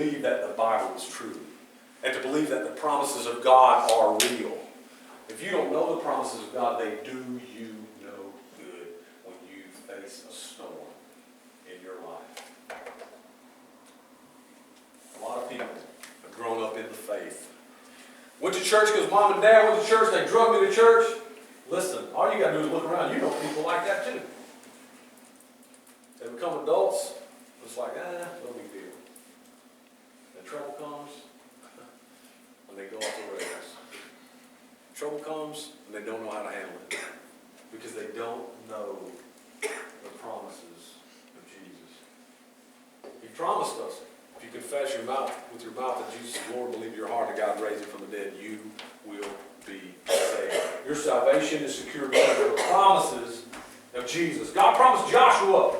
believe that the Bible is true and to believe that the promises of God are real. If you don't know the promises of God, they do you no good when you face a storm in your life. A lot of people have grown up in the faith. Went to church because mom and dad went to church, they drug me to church. Listen, all you got to do is look around. You know people like that too. They become adults, it's like, no big deal. Then trouble comes, and they go off the rails. Trouble comes, and they don't know how to handle it. Because they don't know the promises of Jesus. He promised us, if you confess with your mouth that Jesus is Lord, believe in your heart that God raised him from the dead, you will be saved. Your salvation is secured because of the promises of Jesus. God promised Joshua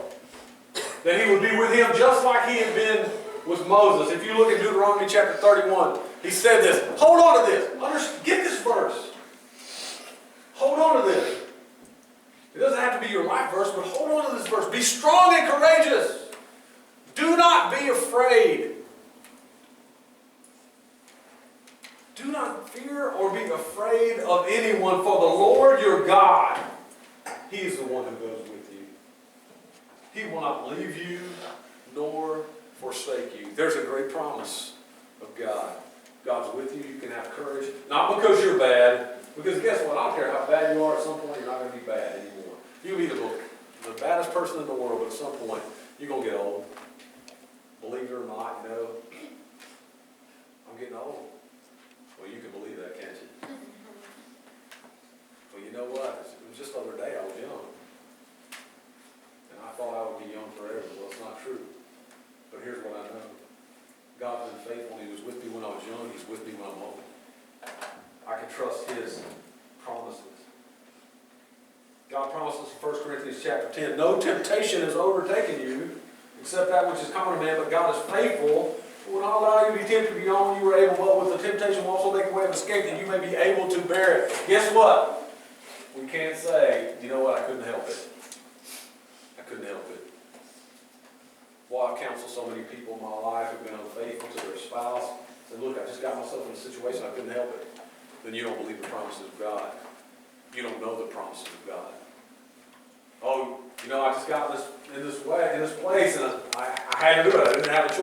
that he would be with him just like he had been with Moses. If you look at Deuteronomy chapter 31, he said this. Hold on to this. Get this verse. Hold on to this. It doesn't have to be your life verse, but hold on to this verse. Be strong and courageous. Do not be afraid. Do not fear or be afraid of anyone, for the Lord your God, he is the one who goes with you. He will not leave you nor forsake you. There's a great promise of God. God's with you. You can have courage. Not because you're bad. Because guess what? I don't care how bad you are. At some point, you're not going to be bad anymore. You'll be the baddest person in the world, but at some point, you're going to get old. Believe it or not, I'm getting old. Well, you can believe that, can't you? Well, you know what? It was just the other day I was young. And I thought I would be young forever. Well, it's not true. But here's what I know. God's been faithful. He was with me when I was young. He's with me when I'm old. I can trust his promises. God promised us in 1 Corinthians chapter 10, no temptation has overtaken you, except that which is common to man, but God is faithful, who will not allow you to be tempted beyond you were able, but with the temptation will also make a way of escape, that you may be able to bear it. Guess what? We can't say, you know what, I couldn't help it. I couldn't help it. Well, I've counseled so many people in my life who've been unfaithful to their spouse. Said, look, I just got myself in a situation, I couldn't help it. Then you don't believe the promises of God. You don't know the promises of God. Oh, I just got in this place, and I had to do it. I didn't have a choice.